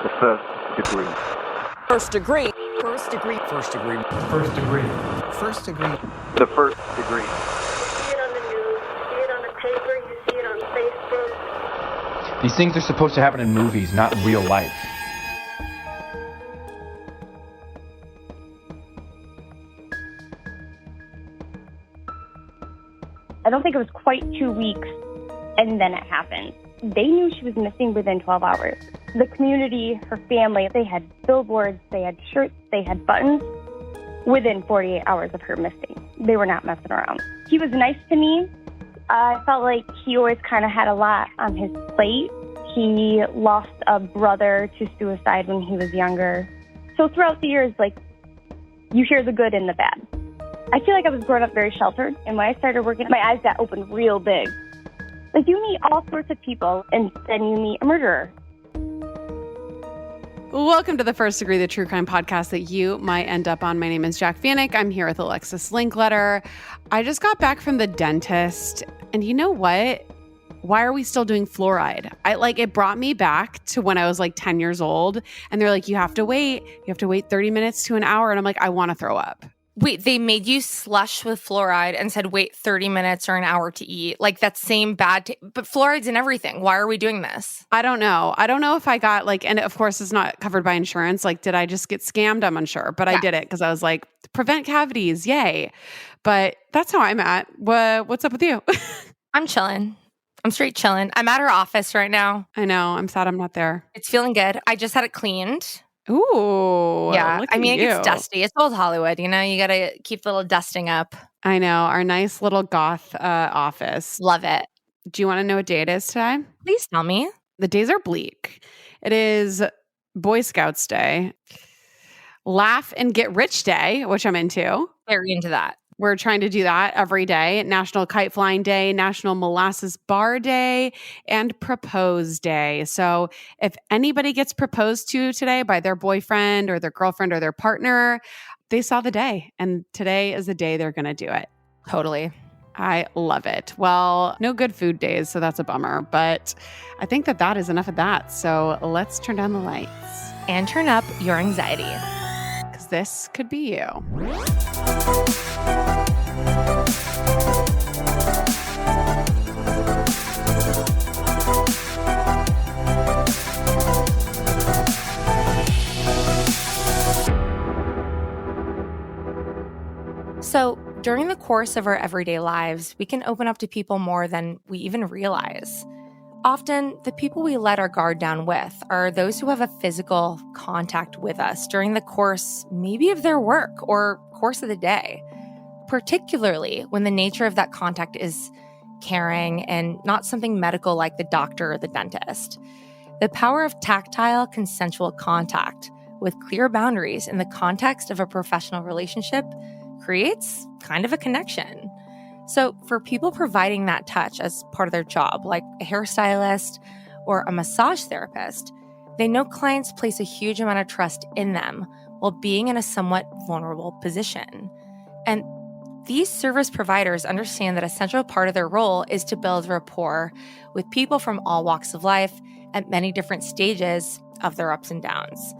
The first degree. First degree. First degree. First degree. First degree. First degree. The first degree. You see it on the news, you see it on the paper, you see it on Facebook. These things are supposed to happen in movies, not in real life. I don't think it was quite 2 weeks, and then it happened. They knew she was missing within 12 hours. The community, her family, they had billboards, they had shirts, they had buttons within 48 hours of her missing. They were not messing around. He was nice to me. I felt like he always kind of had a lot on his plate. He lost a brother to suicide when he was younger. So throughout the years, you hear the good and the bad. I feel like I was growing up very sheltered, and when I started working, my eyes got opened real big. You meet all sorts of people, and then you meet a murderer. Welcome to the First Degree, the true crime podcast that you might end up on. My name is Jac I'm here with Alexis Linkletter. I just got back from the dentist, and you know what? Why are we still doing fluoride? It brought me back to when I was 10 years old, and they're like, you have to wait 30 minutes to an hour. And I'm like, I want to throw up. Wait, they made you slush with fluoride and said, wait 30 minutes or an hour to eat. That same bad but fluoride's in everything. Why are we doing this? I don't know. I don't know if I got and of course it's not covered by insurance. Did I just get scammed? I'm unsure, but yeah. I did it because I was like, prevent cavities. Yay. But that's how I'm at. What's up with you? I'm chilling. I'm straight chilling. I'm at her office right now. I know. I'm sad I'm not there. It's feeling good. I just had it cleaned. Ooh. Yeah. Look I mean, at it gets dusty. It's old Hollywood, you got to keep a little dusting up. I know. Our nice little goth office. Love it. Do you want to know what day it is today? Please tell me. The days are bleak. It is Boy Scouts Day, Laugh and Get Rich Day, which I'm into. Very into that. We're trying to do that every day. National Kite Flying Day, National Molasses Bar Day, and Propose Day. So if anybody gets proposed to today by their boyfriend or their girlfriend or their partner, they saw the day. And today is the day they're going to do it. Totally. I love it. Well, no good food days, so that's a bummer. But I think that is enough of that. So let's turn down the lights. And turn up your anxiety. Because this could be you. So, during the course of our everyday lives, we can open up to people more than we even realize. Often, the people we let our guard down with are those who have a physical contact with us during the course, maybe of their work or course of the day, particularly when the nature of that contact is caring and not something medical like the doctor or the dentist. The power of tactile, consensual contact with clear boundaries in the context of a professional relationship creates kind of a connection. So for people providing that touch as part of their job, like a hairstylist or a massage therapist, they know clients place a huge amount of trust in them while being in a somewhat vulnerable position. And these service providers understand that a central part of their role is to build rapport with people from all walks of life at many different stages of their ups and downs.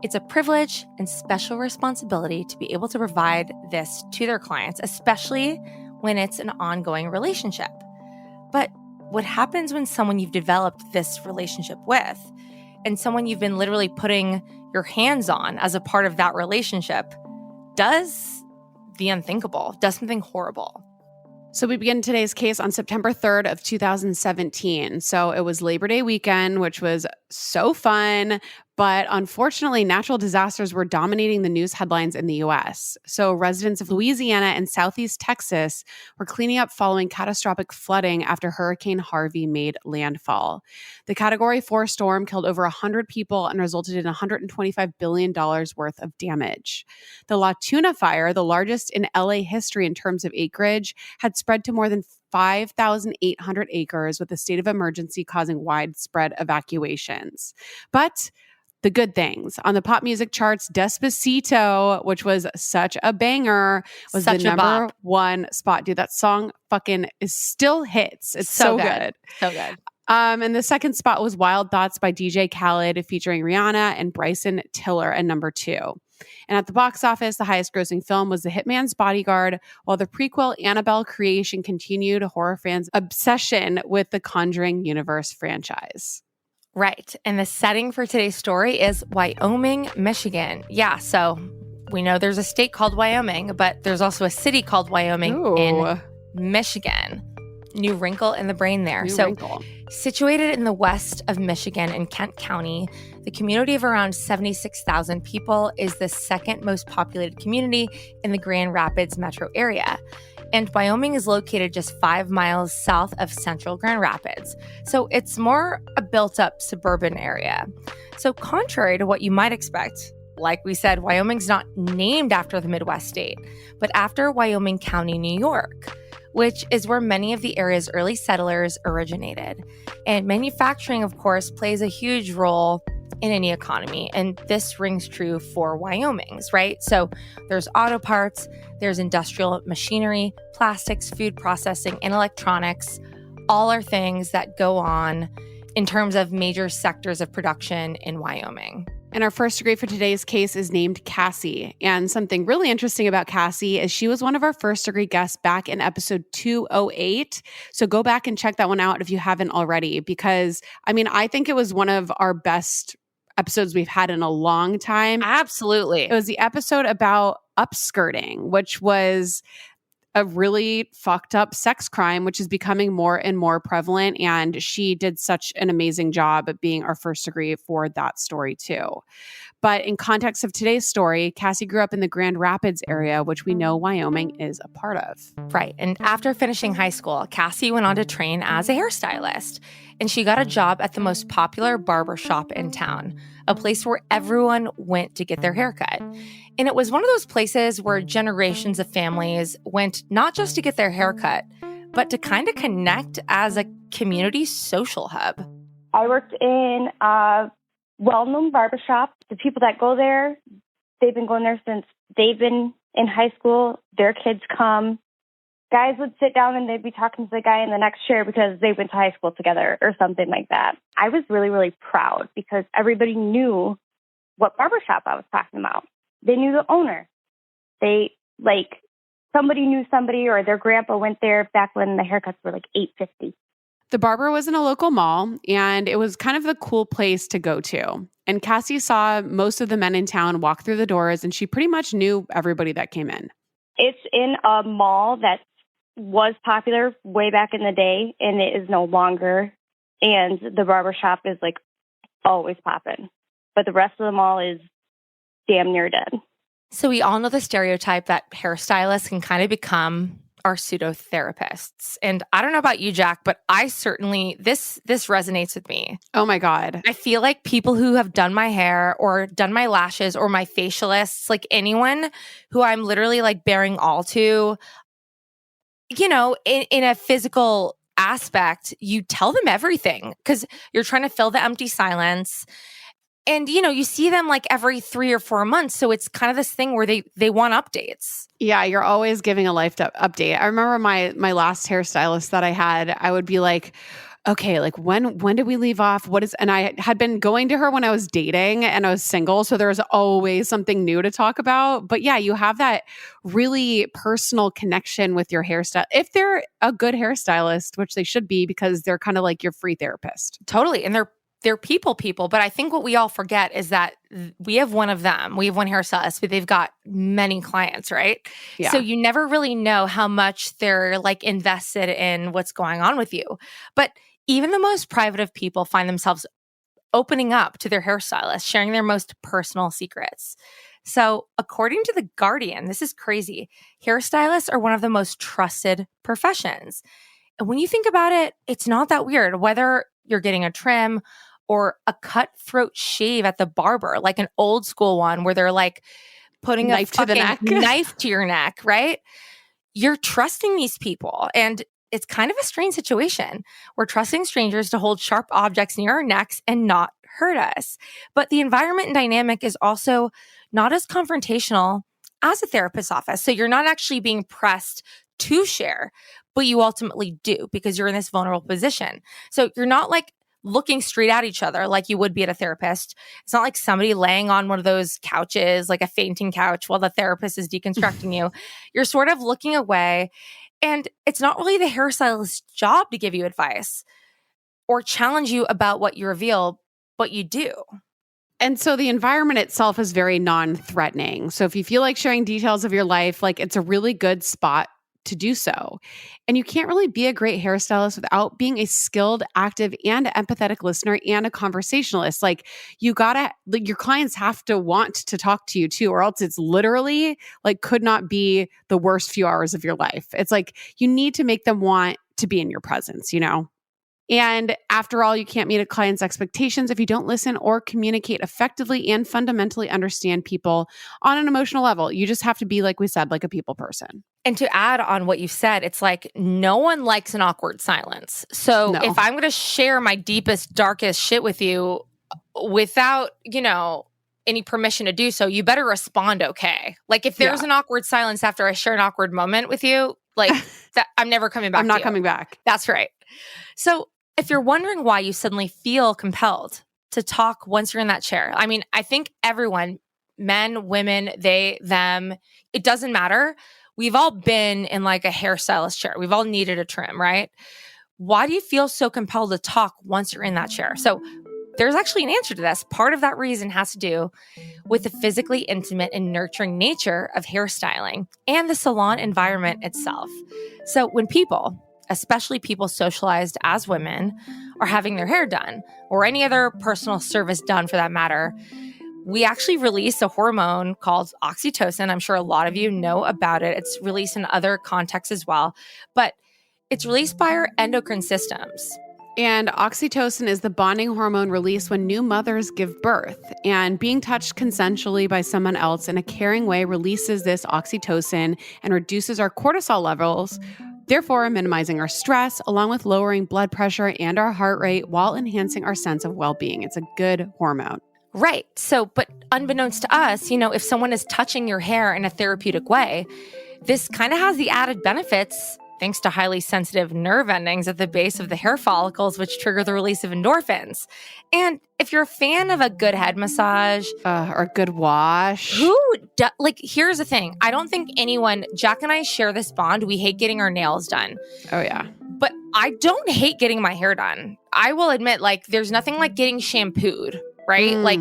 It's a privilege and special responsibility to be able to provide this to their clients, especially when it's an ongoing relationship. But what happens when someone you've developed this relationship with and someone you've been literally putting your hands on as a part of that relationship does the unthinkable, does something horrible? So we begin today's case on September 3rd of 2017. So it was Labor Day weekend, which was so fun. But unfortunately, natural disasters were dominating the news headlines in the U.S. So residents of Louisiana and Southeast Texas were cleaning up following catastrophic flooding after Hurricane Harvey made landfall. The Category 4 storm killed over 100 people and resulted in $125 billion worth of damage. The La Tuna fire, the largest in LA history in terms of acreage, had spread to more than 5,800 acres, with a state of emergency causing widespread evacuations. But the good things on the pop music charts, Despacito, which was such a banger, was Such the a number bop. one spot. Dude, that song fucking is still hits. It's so good. So good. And the second spot was Wild Thoughts by DJ Khaled featuring Rihanna and Bryson Tiller at number 2. And at the box office, the highest grossing film was The Hitman's Bodyguard, while the prequel Annabelle Creation continued horror fans' obsession with the Conjuring universe franchise. Right. And the setting for today's story is Wyoming, Michigan. Yeah, so we know there's a state called Wyoming, but there's also a city called Wyoming in Michigan. New wrinkle in the brain there. Situated in the west of Michigan in Kent County, the community of around 76,000 people is the second most populated community in the Grand Rapids metro area. And Wyoming is located just 5 miles south of central Grand Rapids. So it's more a built-up suburban area. So contrary to what you might expect, like we said, Wyoming's not named after the Midwest state, but after Wyoming County, New York, which is where many of the area's early settlers originated. And manufacturing, of course, plays a huge role in any economy. And this rings true for Wyoming's, right? So there's auto parts, there's industrial machinery, plastics, food processing, and electronics. All are things that go on in terms of major sectors of production in Wyoming. And our first degree for today's case is named Cassie. And something really interesting about Cassie is she was one of our first degree guests back in episode 208. So go back and check that one out if you haven't already, because I think it was one of our best episodes we've had in a long time. Absolutely. It was the episode about upskirting, which was a really fucked up sex crime, which is becoming more and more prevalent. And she did such an amazing job at being our first degree for that story too. But in context of today's story, Cassie grew up in the Grand Rapids area, which we know Wyoming is a part of. Right. And after finishing high school, Cassie went on to train as a hairstylist. And she got a job at the most popular barber shop in town, a place where everyone went to get their haircut. And it was one of those places where generations of families went not just to get their haircut, but to kind of connect as a community social hub. I worked in a well-known barbershop. The people that go there, they've been going there since they've been in high school. Their kids come. Guys would sit down and they'd be talking to the guy in the next chair because they went to high school together or something like that. I was really, really proud because everybody knew what barbershop I was talking about. They knew the owner. Somebody knew somebody, or their grandpa went there back when the haircuts were like $8.50. The barber was in a local mall, and it was kind of the cool place to go to. And Cassie saw most of the men in town walk through the doors, and she pretty much knew everybody that came in. It's in a mall that was popular way back in the day, and it is no longer. And the barbershop is always popping. But the rest of the mall is damn near dead. So we all know the stereotype that hairstylists can kind of become our pseudo-therapists. And I don't know about you, Jac, but I certainly, this resonates with me. Oh my God. I feel like people who have done my hair or done my lashes or my facialists, anyone who I'm literally bearing all to, in a physical aspect, you tell them everything because you're trying to fill the empty silence. And, you see them every 3 or 4 months. So it's kind of this thing where they want updates. Yeah, you're always giving a life update. I remember my last hairstylist that I had, I would be like, okay, when did we leave off? And I had been going to her when I was dating and I was single. So there was always something new to talk about. But yeah, you have that really personal connection with your hairstyle. If they're a good hairstylist, which they should be, because they're kind of like your free therapist. Totally. And they're people, but I think what we all forget is that we have one of them. We have one hairstylist, but they've got many clients, right? Yeah. So you never really know how much they're invested in what's going on with you. But even the most private of people find themselves opening up to their hairstylist, sharing their most personal secrets. So according to The Guardian, this is crazy, hairstylists are one of the most trusted professions. And when you think about it, it's not that weird, whether you're getting a trim or a cutthroat shave at the barber, an old school one where they're putting knife a to the neck. knife to your neck, right? You're trusting these people. And it's kind of a strange situation. We're trusting strangers to hold sharp objects near our necks and not hurt us. But the environment and dynamic is also not as confrontational as a therapist's office. So you're not actually being pressed to share, but you ultimately do because you're in this vulnerable position. So you're not like looking straight at each other like you would be at a therapist. It's not like somebody laying on one of those couches, like a fainting couch, while the therapist is deconstructing you. You're sort of looking away, and it's not really the hairstylist's job to give you advice or challenge you about what you reveal, but you do. And so the environment itself is very non-threatening. So if you feel like sharing details of your life, like it's a really good spot to do so. And you can't really be a great hairstylist without being a skilled, active, and empathetic listener and a conversationalist. Like your clients have to want to talk to you too, or else it's literally like could not be the worst few hours of your life. It's like you need to make them want to be in your presence, you know? And after all, you can't meet a client's expectations if you don't listen or communicate effectively and fundamentally understand people on an emotional level. You just have to be, like we said, like a people person. And to add on what you said, it's like no one likes an awkward silence. So No. if I'm going to share my deepest, darkest shit with you without, any permission to do so, you better respond okay. Like if there's an awkward silence after I share an awkward moment with you, like that, I'm never coming back. I'm not coming back. That's right. So if you're wondering why you suddenly feel compelled to talk once you're in that chair, I mean, I think everyone, men, women, they, them, it doesn't matter. We've all been in like a hairstylist chair. We've all needed a trim, right? Why do you feel so compelled to talk once you're in that chair? So there's actually an answer to this. Part of that reason has to do with the physically intimate and nurturing nature of hairstyling and the salon environment itself. So when people, especially people socialized as women, are having their hair done, or any other personal service done for that matter, we actually release a hormone called oxytocin. I'm sure a lot of you know about it. It's released in other contexts as well, but it's released by our endocrine systems. And oxytocin is the bonding hormone released when new mothers give birth. And being touched consensually by someone else in a caring way releases this oxytocin and reduces our cortisol levels, therefore minimizing our stress, along with lowering blood pressure and our heart rate while enhancing our sense of well-being. It's a good hormone. Right. So, but unbeknownst to us, if someone is touching your hair in a therapeutic way, this kind of has the added benefits thanks to highly sensitive nerve endings at the base of the hair follicles, which trigger the release of endorphins. And if you're a fan of a good head massage or a good wash, here's the thing. I don't think Jac and I share this bond. We hate getting our nails done. Oh, yeah. But I don't hate getting my hair done. I will admit, there's nothing like getting shampooed, right? Like,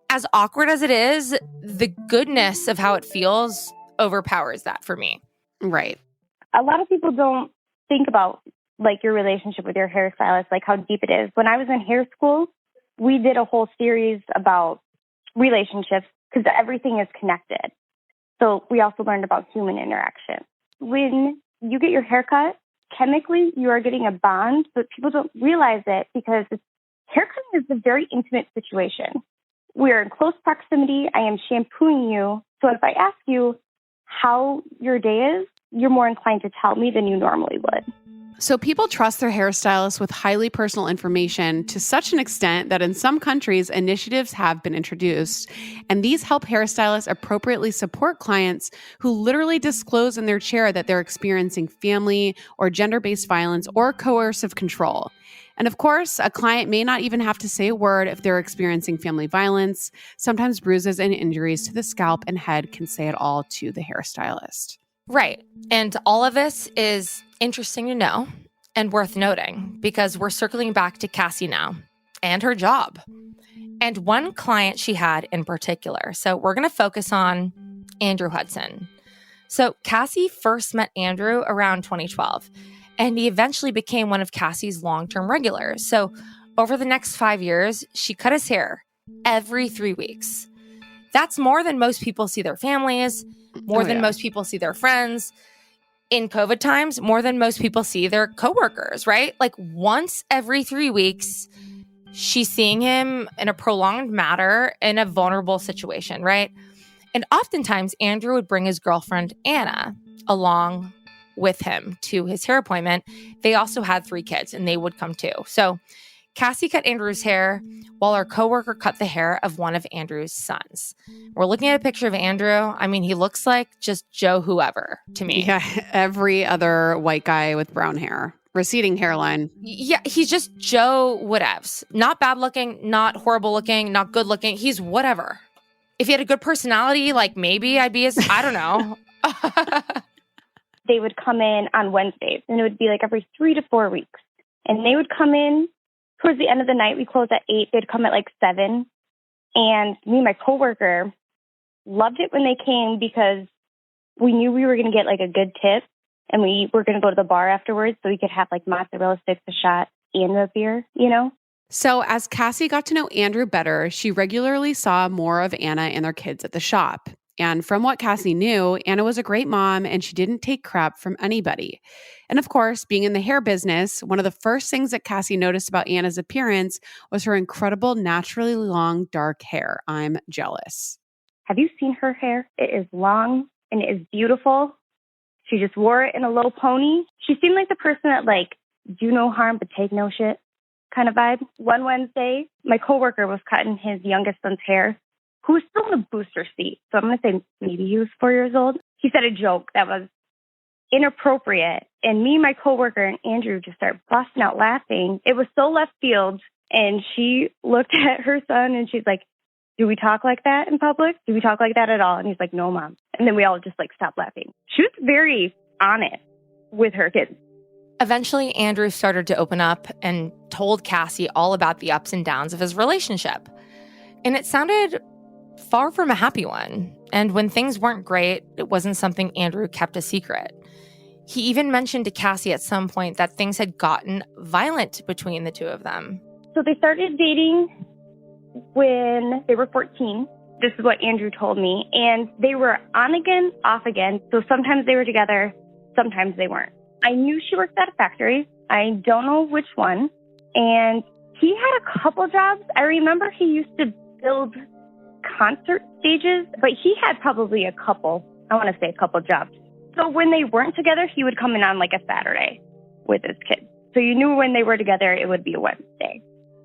as awkward as it is, the goodness of how it feels overpowers that for me. Right. A lot of people don't think about your relationship with your hairstylist, like how deep it is. When I was in hair school, we did a whole series about relationships because everything is connected. So we also learned about human interaction. When you get your hair cut, chemically you are getting a bond, but people don't realize it because haircutting is a very intimate situation. We are in close proximity. I am shampooing you. So if I ask you how your day is, you're more inclined to tell me than you normally would. So people trust their hairstylists with highly personal information to such an extent that in some countries, initiatives have been introduced. And these help hairstylists appropriately support clients who literally disclose in their chair that they're experiencing family or gender-based violence or coercive control. And of course, a client may not even have to say a word if they're experiencing family violence. Sometimes bruises and injuries to the scalp and head can say it all to the hairstylist. Right. And all of this is interesting to know and worth noting because we're circling back to Cassie now and her job and one client she had in particular. So we're going to focus on Andrew Hudson. So Cassie first met Andrew around 2012, and he eventually became one of Cassie's long-term regulars. So over the next 5 years, she cut his hair every 3 weeks. That's more than most people see their families, more than most people see their friends. In COVID times, more than most people see their coworkers, right? Once every 3 weeks, she's seeing him in a prolonged manner in a vulnerable situation, right? And oftentimes, Andrew would bring his girlfriend, Anna, along with him to his hair appointment. They also had 3 kids, and they would come too. So Cassie cut Andrew's hair while our coworker cut the hair of one of Andrew's sons. We're looking at a picture of Andrew. I mean, he looks like just Joe whoever to me. Yeah, every other white guy with brown hair. Receding hairline. Yeah, he's just Joe whatevs. Not bad looking, not horrible looking, not good looking. He's whatever. If he had a good personality, like maybe I'd be his, I don't know. They would come in on Wednesdays, and it would be like every 3 to 4 weeks. And they would come in towards the end of the night. We closed at 8. They'd come at like 7. And me and my coworker loved it when they came because we knew we were going to get like a good tip, and we were going to go to the bar afterwards so we could have like mozzarella sticks, a shot, and a beer, you know? So as Cassie got to know Andrew better, she regularly saw more of Anna and their kids at the shop. And from what Cassie knew, Anna was a great mom and she didn't take crap from anybody. And of course, being in the hair business, one of the first things that Cassie noticed about Anna's appearance was her incredible, naturally long, dark hair. I'm jealous. Have you seen her hair? It is long and it is beautiful. She just wore it in a low pony. She seemed like the person that like, do no harm but take no shit kind of vibe. One Wednesday, my coworker was cutting his youngest son's hair, who was still in a booster seat. So I'm going to say maybe he was 4 years old. He said a joke that was inappropriate. And me and my coworker and Andrew just started busting out laughing. It was so left field. And she looked at her son and she's like, do we talk like that in public? Do we talk like that at all? And he's like, no, Mom. And then we all just like stopped laughing. She was very honest with her kids. Eventually, Andrew started to open up and told Cassie all about the ups and downs of his relationship. And it sounded far from a happy one. And when things weren't great, it wasn't something Andrew kept a secret. He even mentioned to Cassie at some point that things had gotten violent between the two of them. So they started dating when they were 14. This is what Andrew told me. And they were on again, off again. So sometimes they were together, sometimes they weren't. I knew she worked at a factory. I don't know which one. And he had a couple jobs. I remember he used to build concert stages, but he had probably a couple jobs. So when they weren't together, he would come in on like a Saturday with his kids. So you knew when they were together, it would be a Wednesday.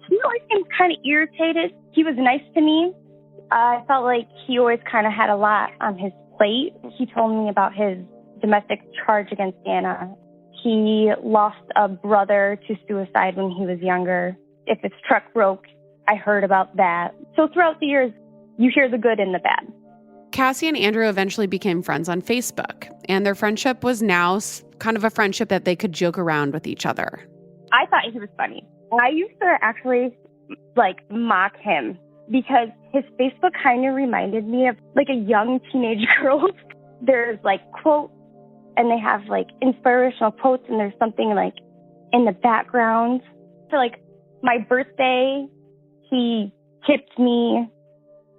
He always seemed kind of irritated. He was nice to me. I felt like he always kind of had a lot on his plate. He told me about his domestic charge against Anna. He lost a brother to suicide when he was younger. If his truck broke, I heard about that. So throughout the years, you hear the good and the bad. Cassie and Andrew eventually became friends on Facebook, and their friendship was now kind of a friendship that they could joke around with each other. I thought he was funny. I used to actually mock him because his Facebook kind of reminded me of like a young teenage girl. There's quotes, and they have inspirational quotes, and there's something in the background. So my birthday, he tipped me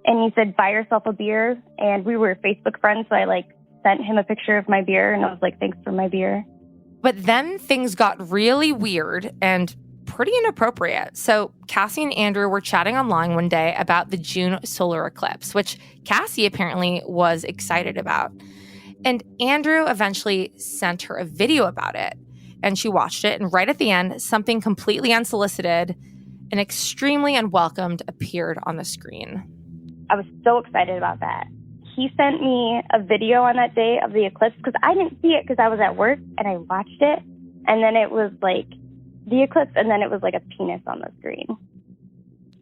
and he said, buy yourself a beer. And we were Facebook friends. So I sent him a picture of my beer and I was like, thanks for my beer. But then things got really weird and pretty inappropriate. So Cassie and Andrew were chatting online one day about the June solar eclipse, which Cassie apparently was excited about. And Andrew eventually sent her a video about it. And she watched it. And right at the end, something completely unsolicited and extremely unwelcomed appeared on the screen. I was so excited about that. He sent me a video on that day of the eclipse because I didn't see it because I was at work and I watched it. And then it was the eclipse and then it was a penis on the screen.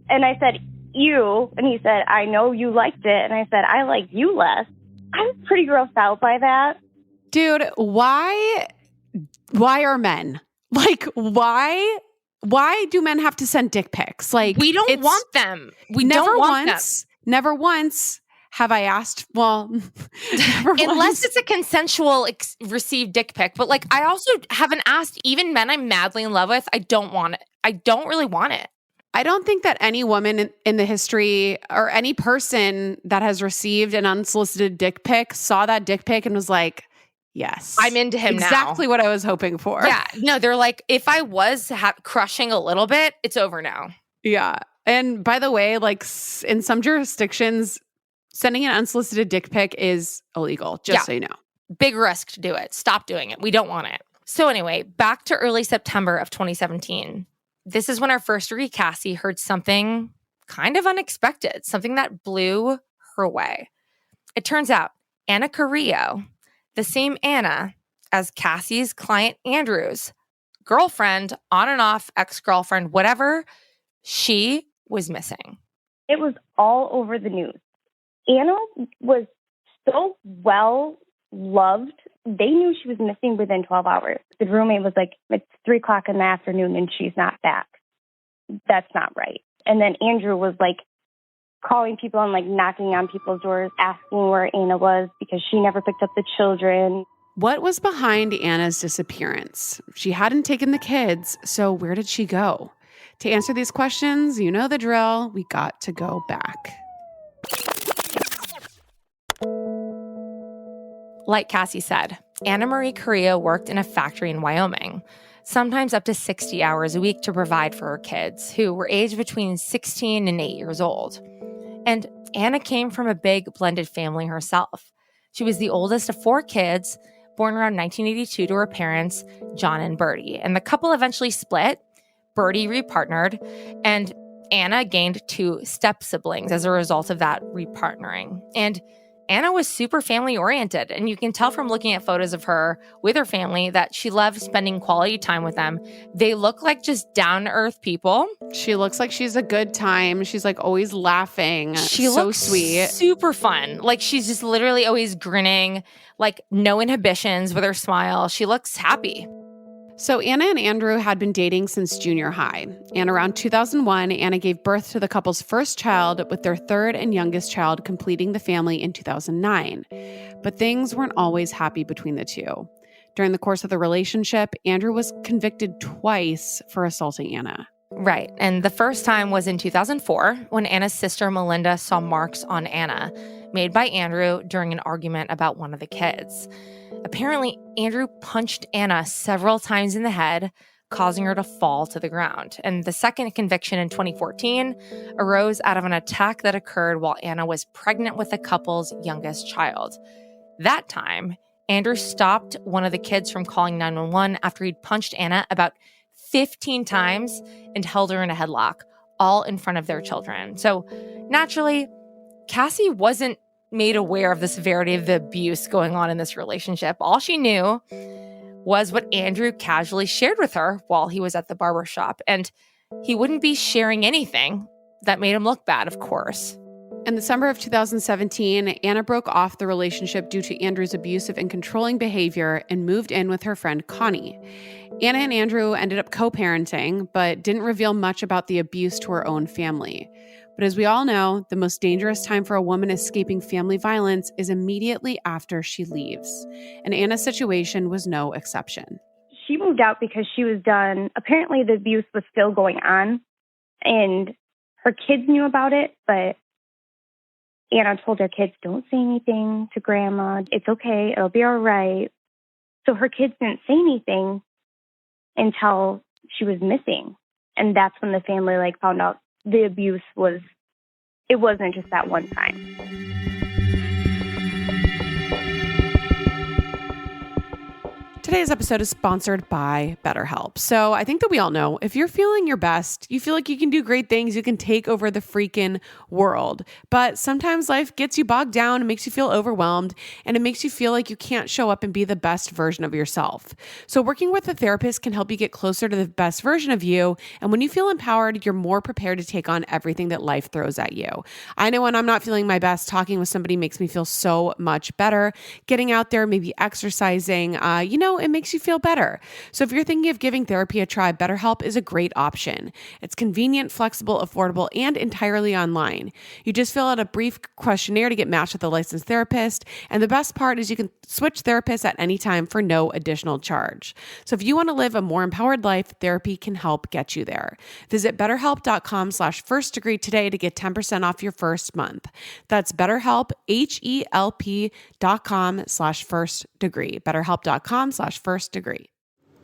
And I said, ew. And he said, I know you liked it. And I said, I like you less. I was pretty grossed out by that. Dude, why are men? Why do men have to send dick pics? We don't want them. We don't want them. Never once have I asked, unless it's a consensual received dick pic. But I also haven't asked even men I'm madly in love with. I don't want it. I don't really want it. I don't think that any woman in the history or any person that has received an unsolicited dick pic saw that dick pic and was like, yes, I'm into him now. Exactly what I was hoping for. Yeah. No, they're like, if I was crushing a little bit, it's over now. Yeah. And by the way, in some jurisdictions, sending an unsolicited dick pic is illegal, so you know. Big risk to do it. Stop doing it. We don't want it. So anyway, back to early September of 2017. this is when our first degree Cassie heard something kind of unexpected, something that blew her away. It turns out Ana Carrillo, the same Ana as Cassie's client Andrew's girlfriend, on and off, ex-girlfriend, whatever, she was missing. It was all over the news. Ana was so well loved. They knew she was missing within 12 hours. The roommate was like, it's 3:00 in the afternoon and she's not back. That's not right. And then Andrew was like calling people and like knocking on people's doors, asking where Ana was because she never picked up the children. What was behind Ana's disappearance? She hadn't taken the kids, so where did she go? To answer these questions, you know the drill. We got to go back. Like Cassie said, Ana Marie Carrillo worked in a factory in Wyoming, sometimes up to 60 hours a week to provide for her kids, who were aged between 16 and 8 years old. And Ana came from a big blended family herself. She was the oldest of 4 kids, born around 1982 to her parents, John and Bertie. And the couple eventually split. Bertie repartnered, and Ana gained 2 step-siblings as a result of that repartnering. And Ana was super family-oriented, and you can tell from looking at photos of her with her family that she loved spending quality time with them. They look like just down-to-earth people. She looks like she's a good time. She's like always laughing. She so looks sweet. Super fun. Like she's just literally always grinning, like no inhibitions with her smile. She looks happy. So Ana and Andrew had been dating since junior high. And around 2001, Ana gave birth to the couple's first child, with their third and youngest child completing the family in 2009. But things weren't always happy between the two. During the course of the relationship, Andrew was convicted twice for assaulting Ana. Right. And the first time was in 2004 when Ana's sister Melinda saw marks on Ana made by Andrew during an argument about one of the kids. Apparently, Andrew punched Ana several times in the head, causing her to fall to the ground. And the second conviction in 2014 arose out of an attack that occurred while Ana was pregnant with the couple's youngest child. That time, Andrew stopped one of the kids from calling 911 after he'd punched Ana about 15 times and held her in a headlock, all in front of their children. So naturally, Cassie wasn't made aware of the severity of the abuse going on in this relationship. All she knew was what Andrew casually shared with her while he was at the barbershop. And he wouldn't be sharing anything that made him look bad, of course. In December of 2017, Ana broke off the relationship due to Andrew's abusive and controlling behavior and moved in with her friend Connie. Ana and Andrew ended up co-parenting, but didn't reveal much about the abuse to her own family. But as we all know, the most dangerous time for a woman escaping family violence is immediately after she leaves. And Ana's situation was no exception. She moved out because she was done. Apparently the abuse was still going on, and her kids knew about it, but Ana told her kids, don't say anything to grandma. It's okay. It'll be all right. So her kids didn't say anything until she was missing. And that's when the family found out the abuse it wasn't just that one time. Today's episode is sponsored by BetterHelp. So I think that we all know, if you're feeling your best, you feel like you can do great things, you can take over the freaking world. But sometimes life gets you bogged down, it makes you feel overwhelmed, and it makes you feel like you can't show up and be the best version of yourself. So working with a therapist can help you get closer to the best version of you. And when you feel empowered, you're more prepared to take on everything that life throws at you. I know when I'm not feeling my best, talking with somebody makes me feel so much better. Getting out there, maybe exercising, it makes you feel better. So if you're thinking of giving therapy a try, BetterHelp is a great option. It's convenient, flexible, affordable, and entirely online. You just fill out a brief questionnaire to get matched with a licensed therapist. And the best part is you can switch therapists at any time for no additional charge. So if you want to live a more empowered life, therapy can help get you there. Visit BetterHelp.com/firstdegree today to get 10% off your first month. That's BetterHelp, HELP.com/firstdegree. BetterHelp.com/firstdegree.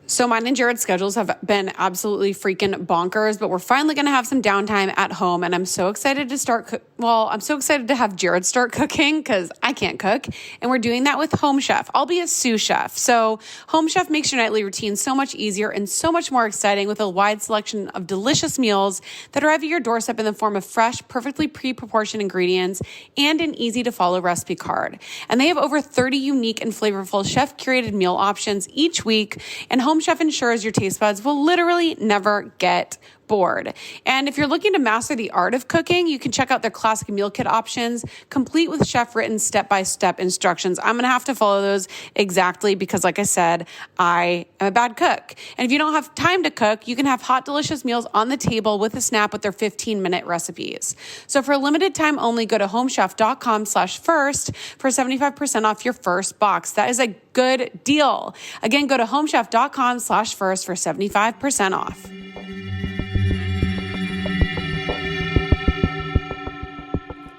So mine and Jared's schedules have been absolutely freaking bonkers, but we're finally going to have some downtime at home, and I'm so excited to start Well, I'm so excited to have Jared start cooking because I can't cook. And we're doing that with Home Chef. I'll be a sous chef. So Home Chef makes your nightly routine so much easier and so much more exciting with a wide selection of delicious meals that arrive at your doorstep in the form of fresh, perfectly pre-proportioned ingredients and an easy to follow recipe card. And they have over 30 unique and flavorful chef curated meal options each week. And Home Chef ensures your taste buds will literally never get bored. And if you're looking to master the art of cooking, you can check out their classic meal kit options, complete with chef-written step-by-step instructions. I'm going to have to follow those exactly because, like I said, I am a bad cook. And if you don't have time to cook, you can have hot, delicious meals on the table with a snap with their 15-minute recipes. So for a limited time only, go to homechef.com/first for 75% off your first box. That is a good deal. Again, go to homechef.com/first for 75% off.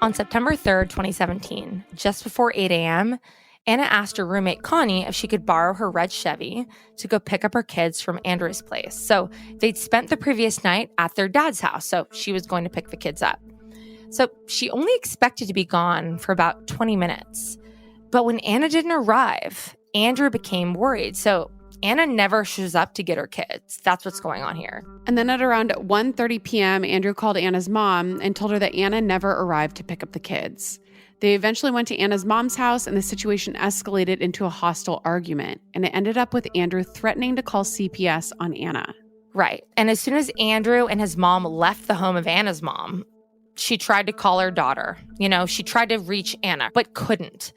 On September 3rd, 2017, just before 8 a.m., Ana asked her roommate Connie if she could borrow her red Chevy to go pick up her kids from Andrew's place. So they'd spent the previous night at their dad's house, so she was going to pick the kids up. So she only expected to be gone for about 20 minutes. But when Ana didn't arrive, Andrew became worried. So Ana never shows up to get her kids. That's what's going on here. And then at around 1:30 p.m., Andrew called Anna's mom and told her that Ana never arrived to pick up the kids. They eventually went to Anna's mom's house, and the situation escalated into a hostile argument. And it ended up with Andrew threatening to call CPS on Ana. Right. And as soon as Andrew and his mom left the home of Anna's mom, she tried to call her daughter. She tried to reach Ana, but couldn't.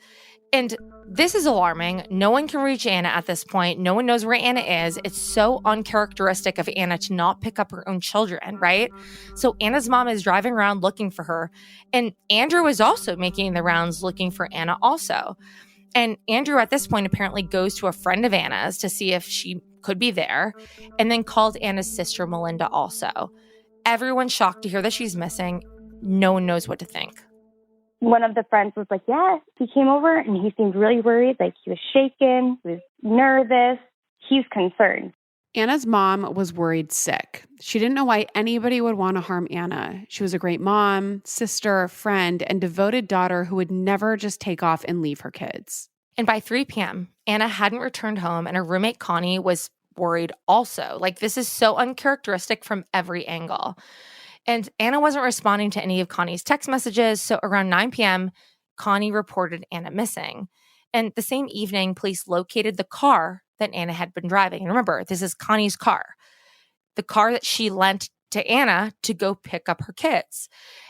And this is alarming. No one can reach Ana at this point. No one knows where Ana is. It's so uncharacteristic of Ana to not pick up her own children, right? So Anna's mom is driving around looking for her. And Andrew is also making the rounds looking for Ana also. And Andrew at this point apparently goes to a friend of Anna's to see if she could be there, and then called Anna's sister Melinda also. Everyone's shocked to hear that she's missing. No one knows what to think. One of the friends was like, yeah, he came over and he seemed really worried. Like he was shaken, he was nervous. He's concerned. Anna's mom was worried sick. She didn't know why anybody would want to harm Ana. She was a great mom, sister, friend, and devoted daughter who would never just take off and leave her kids. And by 3 p.m., Ana hadn't returned home, and her roommate Connie was worried also. Like, this is so uncharacteristic from every angle. And Ana wasn't responding to any of Connie's text messages, so around 9 p.m., Connie reported Ana missing. And the same evening, police located the car that Ana had been driving. And remember, this is Connie's car, the car that she lent to Ana to go pick up her kids.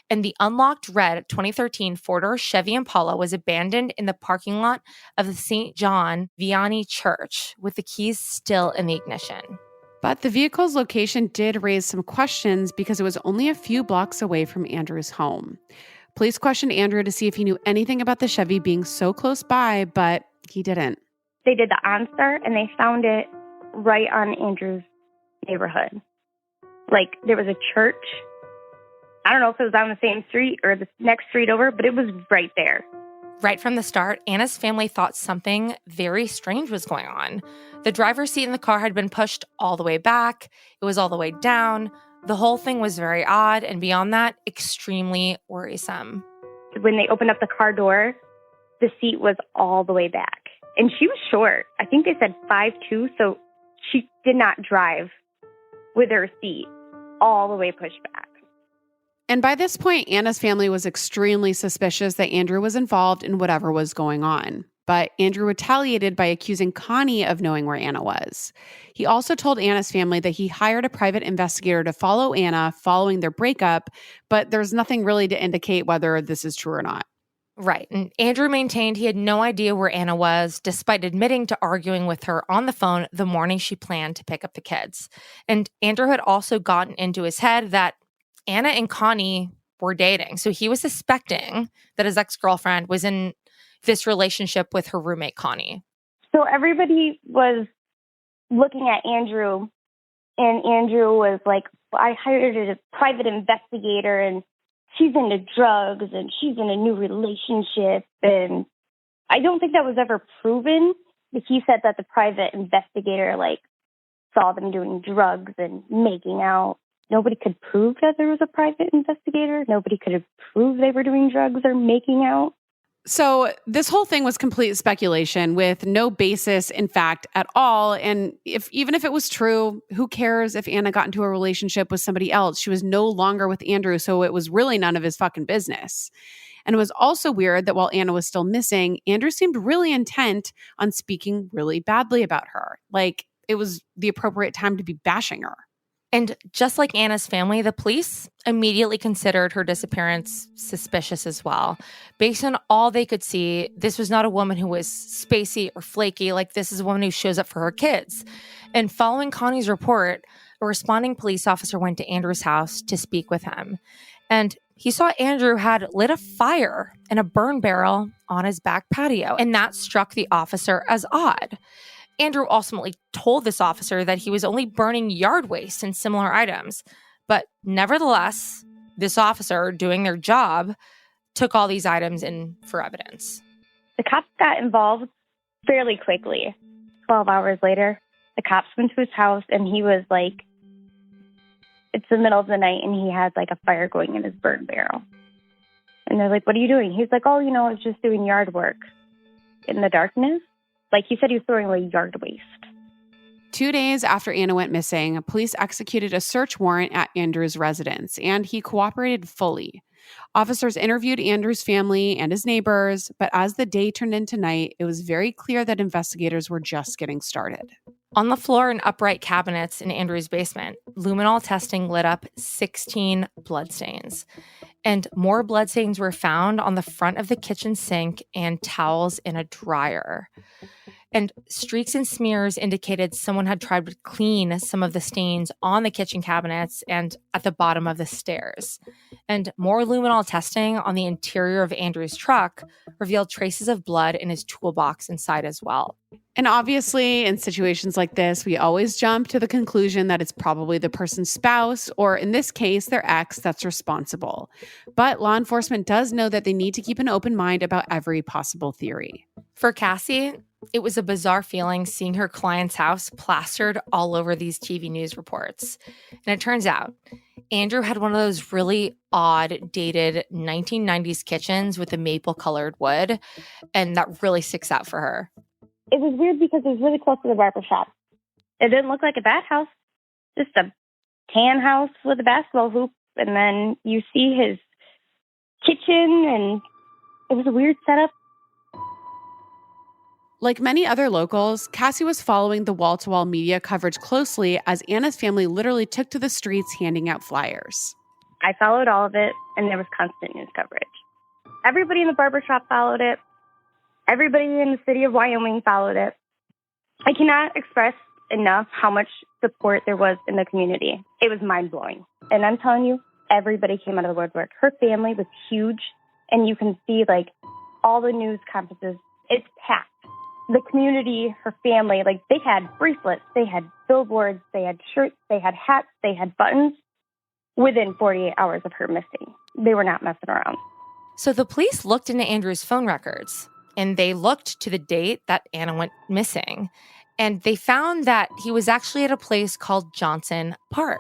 And the unlocked red 2013 four-door Chevy Impala was abandoned in the parking lot of the St. John Vianney Church, with the keys still in the ignition. But the vehicle's location did raise some questions because it was only a few blocks away from Andrew's home. Police questioned Andrew to see if he knew anything about the Chevy being so close by, but he didn't. They did the OnStar and they found it right on Andrew's neighborhood. Like there was a church. I don't know if it was on the same street or the next street over, but it was right there. Right from the start, Ana's family thought something very strange was going on. The driver's seat in the car had been pushed all the way back. It was all the way down. The whole thing was very odd, and beyond that, extremely worrisome. When they opened up the car door, the seat was all the way back. And she was short. I think they said 5'2", so she did not drive with her seat all the way pushed back. And by this point, Ana's family was extremely suspicious that Andrew was involved in whatever was going on. But Andrew retaliated by accusing Connie of knowing where Ana was. He also told Ana's family that he hired a private investigator to follow Ana following their breakup, but there's nothing really to indicate whether this is true or not. Right. And Andrew maintained he had no idea where Ana was, despite admitting to arguing with her on the phone the morning she planned to pick up the kids. And Andrew had also gotten into his head that Ana and Connie were dating. So he was suspecting that his ex-girlfriend was in this relationship with her roommate, Connie. So everybody was looking at Andrew, and Andrew was like, I hired a private investigator, and she's into drugs, and she's in a new relationship. And I don't think that was ever proven, but he said that the private investigator, saw them doing drugs and making out. Nobody could prove that there was a private investigator. Nobody could prove they were doing drugs or making out. So this whole thing was complete speculation with no basis in fact at all. And even if it was true, who cares if Ana got into a relationship with somebody else? She was no longer with Andrew, so it was really none of his fucking business. And it was also weird that while Ana was still missing, Andrew seemed really intent on speaking really badly about her. Like it was the appropriate time to be bashing her. And just like Ana's family, the police immediately considered her disappearance suspicious as well. Based on all they could see, this was not a woman who was spacey or flaky. Like, this is a woman who shows up for her kids. And following Connie's report, a responding police officer went to Andrew's house to speak with him. And he saw Andrew had lit a fire in a burn barrel on his back patio. And that struck the officer as odd. Andrew ultimately told this officer that he was only burning yard waste and similar items. But nevertheless, this officer, doing their job, took all these items in for evidence. The cops got involved fairly quickly. 12 hours later, the cops went to his house, and he was like, it's the middle of the night, and he had like a fire going in his burn barrel. And they're like, what are you doing? He's like, oh, I was just doing yard work in the darkness. Like, he said he was throwing away yard waste. 2 days after Ana went missing, police executed a search warrant at Andrew's residence, and he cooperated fully. Officers interviewed Andrew's family and his neighbors, but as the day turned into night, it was very clear that investigators were just getting started. On the floor in upright cabinets in Andrew's basement, luminol testing lit up 16 bloodstains. And more bloodstains were found on the front of the kitchen sink and towels in a dryer. And streaks and smears indicated someone had tried to clean some of the stains on the kitchen cabinets and at the bottom of the stairs. And more luminol testing on the interior of Andrew's truck revealed traces of blood in his toolbox inside as well. And obviously, in situations like this, we always jump to the conclusion that it's probably the person's spouse, or in this case, their ex, that's responsible. But law enforcement does know that they need to keep an open mind about every possible theory. For Cassie, it was a bizarre feeling seeing her client's house plastered all over these TV news reports. And it turns out, Andrew had one of those really odd, dated 1990s kitchens with the maple-colored wood, and that really sticks out for her. It was weird because it was really close to the barber shop. It didn't look like a bad house, just a tan house with a basketball hoop, and then you see his kitchen, and it was a weird setup. Like many other locals, Cassie was following the wall-to-wall media coverage closely as Ana's family literally took to the streets handing out flyers. I followed all of it, and there was constant news coverage. Everybody in the barbershop followed it. Everybody in the city of Wyoming followed it. I cannot express enough how much support there was in the community. It was mind-blowing. And I'm telling you, everybody came out of the woodwork. Her family was huge, and you can see, like, all the news conferences. It's packed. The community, her family, like, they had bracelets, they had billboards, they had shirts, they had hats, they had buttons within 48 hours of her missing. They were not messing around. So the police looked into Andrew's phone records, and they looked to the date that Ana went missing. And they found that he was actually at a place called Johnson Park.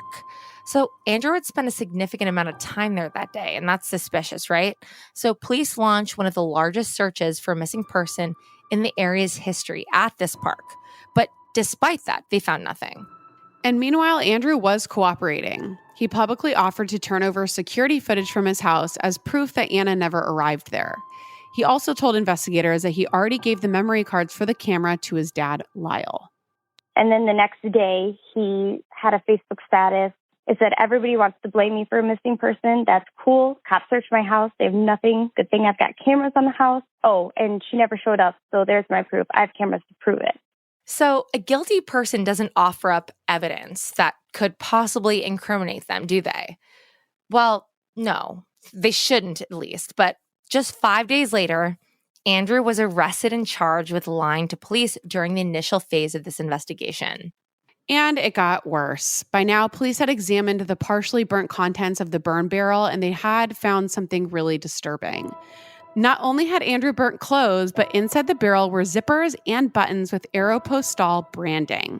So Andrew had spent a significant amount of time there that day, and that's suspicious, right? So police launched one of the largest searches for a missing person in the area's history at this park. But despite that, they found nothing. And meanwhile, Andrew was cooperating. He publicly offered to turn over security footage from his house as proof that Ana never arrived there. He also told investigators that he already gave the memory cards for the camera to his dad, Lyle. And then the next day, he had a Facebook status. It said, everybody wants to blame me for a missing person. That's cool. Cops searched my house. They have nothing. Good thing I've got cameras on the house. Oh, and she never showed up. So there's my proof. I have cameras to prove it. So a guilty person doesn't offer up evidence that could possibly incriminate them, do they? Well, no, they shouldn't at least. But just 5 days later, Andrew was arrested and charged with lying to police during the initial phase of this investigation. And it got worse. By now, police had examined the partially burnt contents of the burn barrel, and they had found something really disturbing. Not only had Andrew burnt clothes, but inside the barrel were zippers and buttons with Aeropostale branding.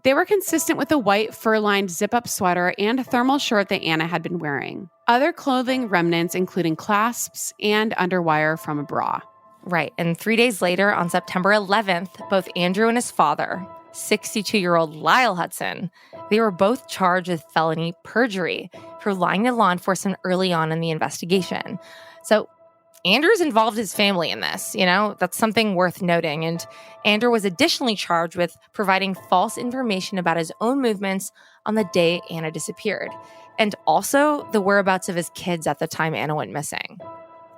They were consistent with the white fur-lined zip-up sweater and thermal shirt that Ana had been wearing. Other clothing remnants including clasps and underwire from a bra. Right. And 3 days later, on September 11th, both Andrew and his father, 62-year-old Lyle Hudson, they were both charged with felony perjury for lying to law enforcement early on in the investigation. So Andrew's involved his family in this, that's something worth noting. And Andrew was additionally charged with providing false information about his own movements on the day Ana disappeared, and also the whereabouts of his kids at the time Ana went missing.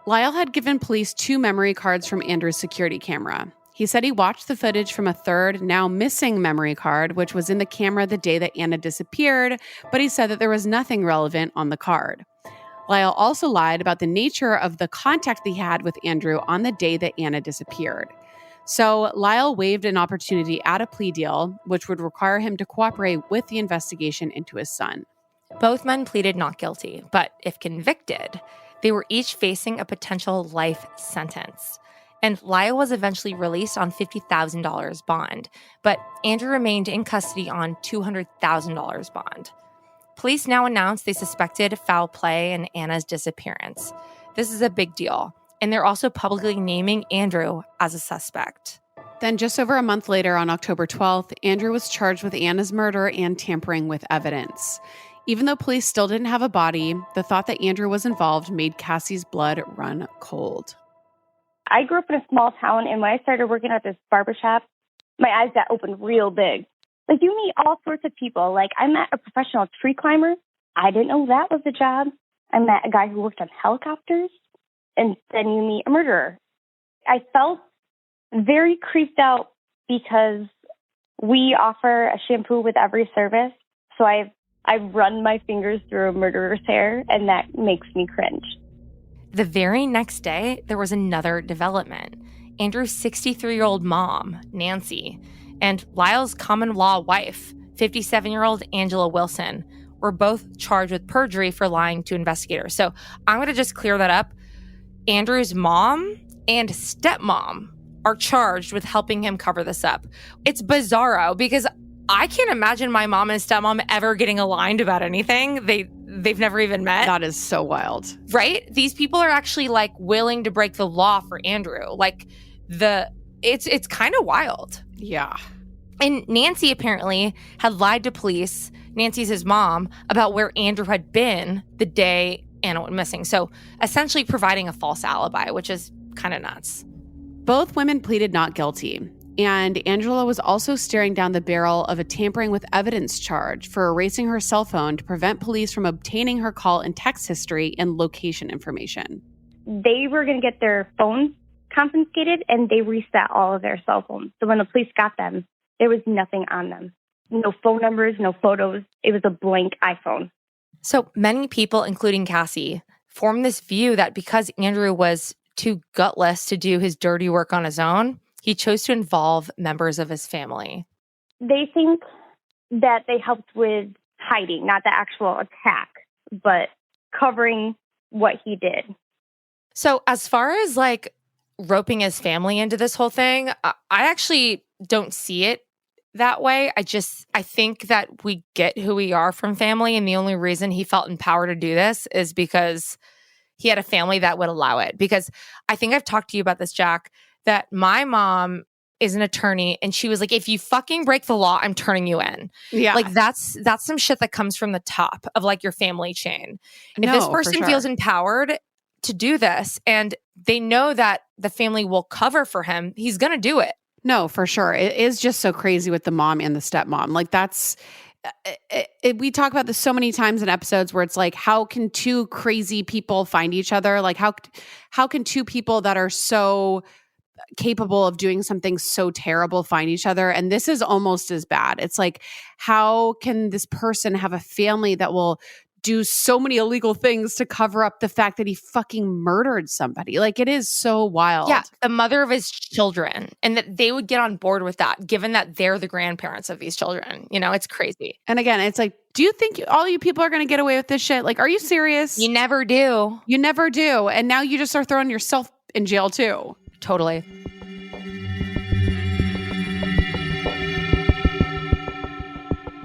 Lyle had given police 2 memory cards from Andrew's security camera. He said he watched the footage from a third, now missing memory card, which was in the camera the day that Ana disappeared, but he said that there was nothing relevant on the card. Lyle also lied about the nature of the contact he had with Andrew on the day that Ana disappeared. So Lyle waived an opportunity at a plea deal, which would require him to cooperate with the investigation into his son. Both men pleaded not guilty, but if convicted, they were each facing a potential life sentence. And Lyle was eventually released on $50,000 bond, but Andrew remained in custody on $200,000 bond. Police now announced they suspected foul play in Ana's disappearance. This is a big deal, and they're also publicly naming Andrew as a suspect. Then just over a month later, on October 12th, Andrew was charged with Ana's murder and tampering with evidence. Even though police still didn't have a body, the thought that Andrew was involved made Cassie's blood run cold. I grew up in a small town, and when I started working at this barbershop, my eyes got opened real big. Like, you meet all sorts of people. Like, I met a professional tree climber. I didn't know that was a job. I met a guy who worked on helicopters. And then you meet a murderer. I felt very creeped out because we offer a shampoo with every service. So I've run my fingers through a murderer's hair, and that makes me cringe. The very next day, there was another development. Andrew's 63-year-old mom, Nancy, and Lyle's common-law wife, 57-year-old Angela Wilson, were both charged with perjury for lying to investigators. So I'm going to just clear that up. Andrew's mom and stepmom are charged with helping him cover this up. It's bizarro because I can't imagine my mom and stepmom ever getting aligned about anything. They've never even met. That is so wild. Right? These people are actually like willing to break the law for Andrew. Like it's kind of wild. Yeah. And Nancy apparently had lied to police, Nancy's his mom, about where Andrew had been the day Ana went missing. So essentially providing a false alibi, which is kind of nuts. Both women pleaded not guilty. And Angela was also staring down the barrel of a tampering with evidence charge for erasing her cell phone to prevent police from obtaining her call and text history and location information. They were going to get their phones confiscated, and they reset all of their cell phones. So when the police got them, there was nothing on them. No phone numbers, no photos. It was a blank iPhone. So many people, including Cassie, formed this view that because Andrew was too gutless to do his dirty work on his own, he chose to involve members of his family. They think that they helped with hiding, not the actual attack, but covering what he did. So as far as like roping his family into this whole thing, I actually don't see it that way. I think that we get who we are from family, and the only reason he felt empowered to do this is because he had a family that would allow it. Because I think I've talked to you about this, Jac, that my mom is an attorney, and she was like, if you fucking break the law, I'm turning you in. Yeah. Like that's some shit that comes from the top of like your family chain. If this person feels empowered to do this and they know that the family will cover for him, he's going to do it. No, for sure. It is just so crazy with the mom and the stepmom. Like that's, we talk about this so many times in episodes where it's like, how can two crazy people find each other? Like how can two people that are so capable of doing something so terrible find each other? And this is almost as bad. It's like, how can this person have a family that will do so many illegal things to cover up the fact that he fucking murdered somebody? Like, it is so wild. Yeah, the mother of his children, and that they would get on board with that, given that they're the grandparents of these children. You know, it's crazy. And again, it's like, do you think all you people are going to get away with this shit? Like, are you serious? You never do. You never do. And now you just are throwing yourself in jail too. Totally.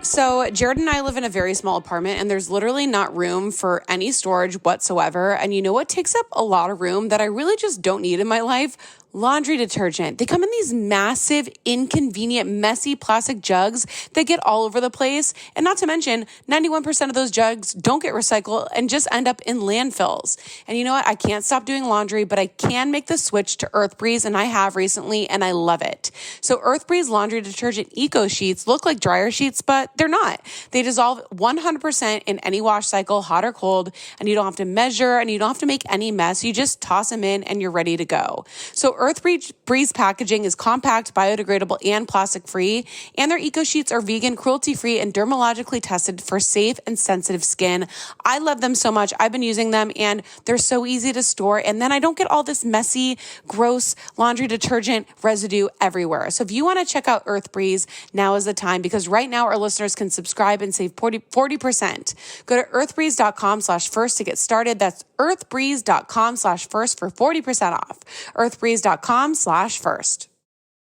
So Jared and I live in a very small apartment, and there's literally not room for any storage whatsoever. And you know what takes up a lot of room that I really just don't need in my life? Laundry detergent. They come in these massive, inconvenient, messy plastic jugs that get all over the place. And not to mention, 91% of those jugs don't get recycled and just end up in landfills. And you know what? I can't stop doing laundry, but I can make the switch to EarthBreeze, and I have recently, and I love it. So EarthBreeze laundry detergent eco sheets look like dryer sheets, but they're not. They dissolve 100% in any wash cycle, hot or cold, and you don't have to measure and you don't have to make any mess. You just toss them in and you're ready to go. So EarthBreeze packaging is compact, biodegradable, and plastic-free, and their eco sheets are vegan, cruelty-free, and dermatologically tested for safe and sensitive skin. I love them so much. I've been using them, and they're so easy to store, and then I don't get all this messy, gross laundry detergent residue everywhere. So if you want to check out EarthBreeze, now is the time, because right now our listeners can subscribe and save 40%. Go to earthbreeze.com/first to get started. That's earthbreeze.com/first for 40% off. earthbreeze.com/first.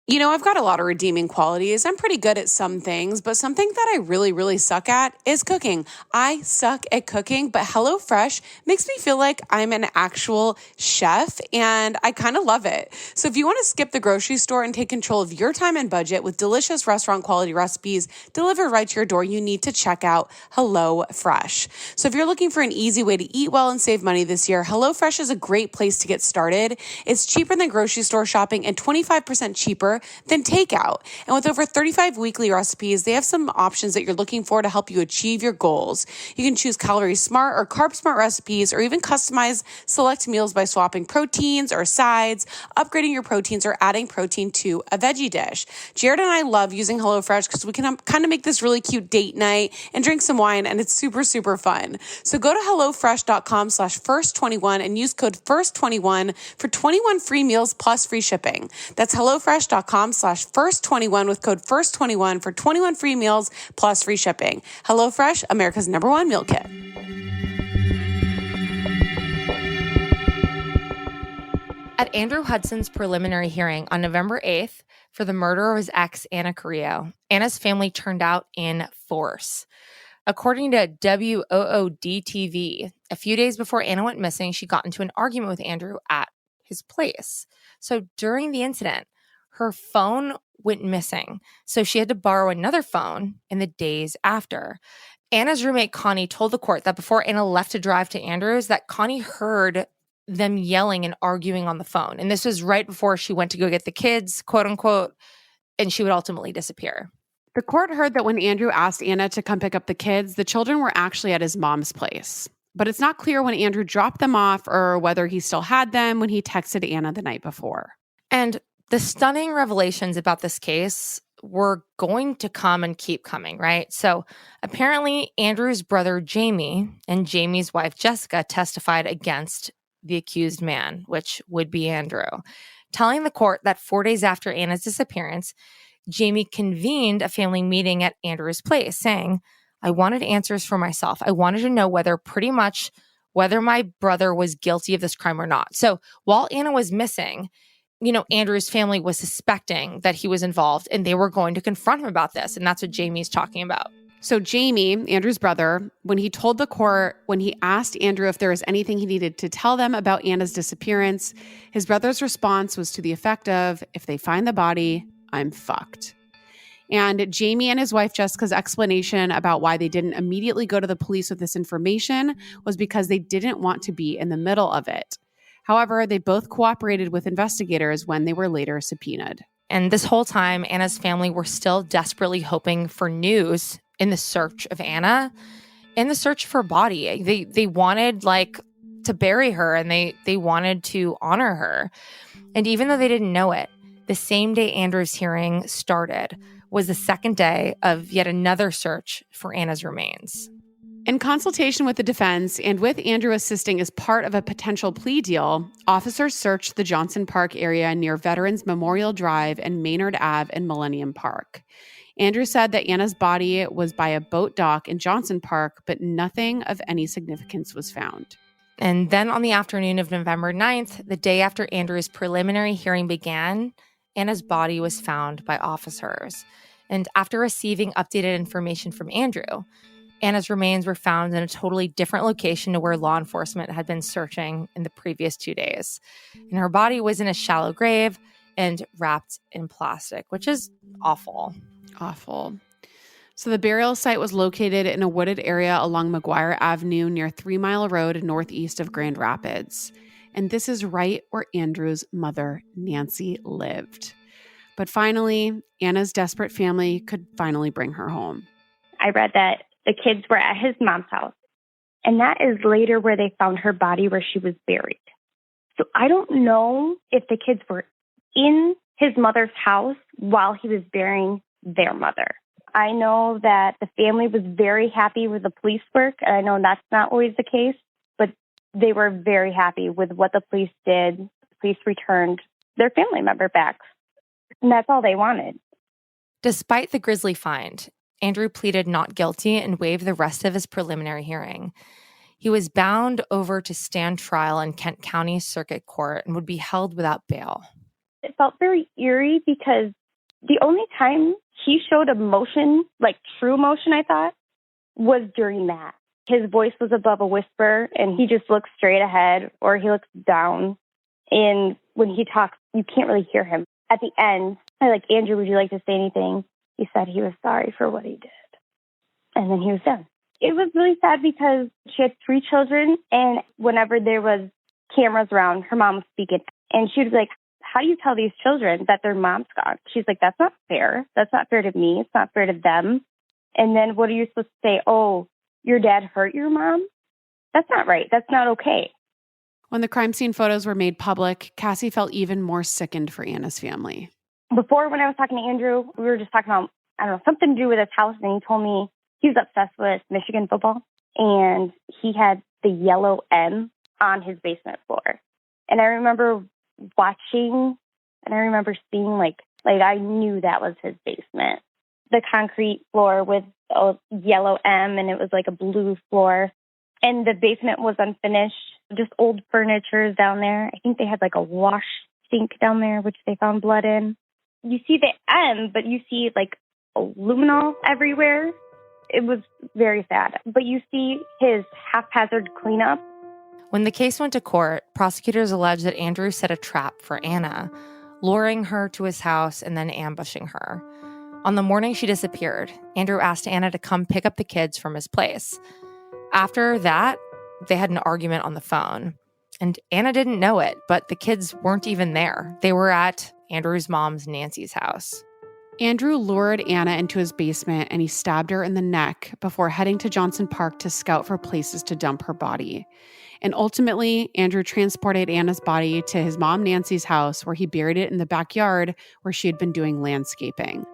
You know, I've got a lot of redeeming qualities. I'm pretty good at some things, but something that I really, really suck at is cooking. I suck at cooking, but HelloFresh makes me feel like I'm an actual chef, and I kind of love it. So if you want to skip the grocery store and take control of your time and budget with delicious restaurant quality recipes delivered right to your door, you need to check out HelloFresh. So if you're looking for an easy way to eat well and save money this year, HelloFresh is a great place to get started. It's cheaper than grocery store shopping and 25% cheaper than takeout. And with over 35 weekly recipes, they have some options that you're looking for to help you achieve your goals. You can choose calorie smart or carb smart recipes, or even customize select meals by swapping proteins or sides, upgrading your proteins, or adding protein to a veggie dish. Jared and I love using HelloFresh because we can kind of make this really cute date night and drink some wine, and it's super, super fun. So go to HelloFresh.com/first21 and use code FIRST21 for 21 free meals plus free shipping. That's HelloFresh.com/first21 with code FIRST21 for 21 free meals plus free shipping. HelloFresh, America's #1 meal kit. At Andrew Hudson's preliminary hearing on November 8th for the murder of his ex, Ana Carrillo, Anna's family turned out in force. According to WOOD-TV, a few days before Ana went missing, she got into an argument with Andrew at his place. So during the incident, her phone went missing, so she had to borrow another phone in the days after. Anna's roommate, Connie, told the court that before Ana left to drive to Andrew's, that Connie heard them yelling and arguing on the phone. And this was right before she went to go get the kids, quote unquote, and she would ultimately disappear. The court heard that when Andrew asked Ana to come pick up the kids, the children were actually at his mom's place. But it's not clear when Andrew dropped them off or whether he still had them when he texted Ana the night before. And the stunning revelations about this case were going to come and keep coming, right? So apparently Andrew's brother Jamie and Jamie's wife Jessica testified against the accused man, which would be Andrew, telling the court that 4 days after Anna's disappearance, Jamie convened a family meeting at Andrew's place, saying, "I wanted answers for myself. I wanted to know whether my brother was guilty of this crime or not." So while Ana was missing, Andrew's family was suspecting that he was involved, and they were going to confront him about this. And that's what Jamie's talking about. So Jamie, Andrew's brother, when he told the court, when he asked Andrew if there was anything he needed to tell them about Anna's disappearance, his brother's response was to the effect of, "If they find the body, I'm fucked." And Jamie and his wife Jessica's explanation about why they didn't immediately go to the police with this information was because they didn't want to be in the middle of it. However, they both cooperated with investigators when they were later subpoenaed. And this whole time, Anna's family were still desperately hoping for news in the search of Ana, in the search for her body. They wanted to bury her, and they wanted to honor her. And even though they didn't know it, the same day Andrew's hearing started was the second day of yet another search for Anna's remains. In consultation with the defense and with Andrew assisting as part of a potential plea deal, officers searched the Johnson Park area near Veterans Memorial Drive and Maynard Ave in Millennium Park. Andrew said that Anna's body was by a boat dock in Johnson Park, but nothing of any significance was found. And then on the afternoon of November 9th, the day after Andrew's preliminary hearing began, Anna's body was found by officers. And after receiving updated information from Andrew, Anna's remains were found in a totally different location to where law enforcement had been searching in the previous 2 days. And her body was in a shallow grave and wrapped in plastic, which is awful. Awful. So the burial site was located in a wooded area along McGuire Avenue near 3 Mile Road, northeast of Grand Rapids. And this is right where Andrew's mother, Nancy, lived. But finally, Anna's desperate family could finally bring her home. I read that the kids were at his mom's house, and that is later where they found her body where she was buried. So I don't know if the kids were in his mother's house while he was burying their mother. I know that the family was very happy with the police work, and I know that's not always the case, but they were very happy with what the police did. The police returned their family member back, and that's all they wanted. Despite the grisly find, Andrew pleaded not guilty and waived the rest of his preliminary hearing. He was bound over to stand trial in Kent County Circuit Court and would be held without bail. It felt very eerie because the only time he showed emotion, like true emotion, I thought, was during that. His voice was above a whisper, and he just looked straight ahead, or he looks down. And when he talks, you can't really hear him. At the end, I like, Andrew, would you like to say anything? He said he was sorry for what he did. And then he was done. It was really sad because she had 3 children, and whenever there was cameras around, her mom was speaking. And she was like, how do you tell these children that their mom's gone? She's like, that's not fair. That's not fair to me. It's not fair to them. And then what are you supposed to say? Oh, your dad hurt your mom? That's not right. That's not okay. When the crime scene photos were made public, Cassie felt even more sickened for Anna's family. Before, when I was talking to Andrew, we were just talking about, I don't know, something to do with his house. And he told me he was obsessed with Michigan football. And he had the yellow M on his basement floor. And I remember watching, and I remember seeing like I knew that was his basement. The concrete floor with a yellow M, and it was like a blue floor. And the basement was unfinished, just old furniture down there. I think they had like a wash sink down there, which they found blood in. You see the M, but you see like aluminum everywhere. It was very sad. But you see his haphazard cleanup. When the case went to court, prosecutors alleged that Andrew set a trap for Anna, luring her to his house and then ambushing her. On the morning she disappeared, Andrew asked Anna to come pick up the kids from his place. After that, they had an argument on the phone. And Anna didn't know it, but the kids weren't even there. They were at Andrew's mom's, Nancy's, house. Andrew lured Anna into his basement and he stabbed her in the neck before heading to Johnson Park to scout for places to dump her body. And ultimately, Andrew transported Anna's body to his mom, Nancy's house, where he buried it in the backyard where she had been doing landscaping.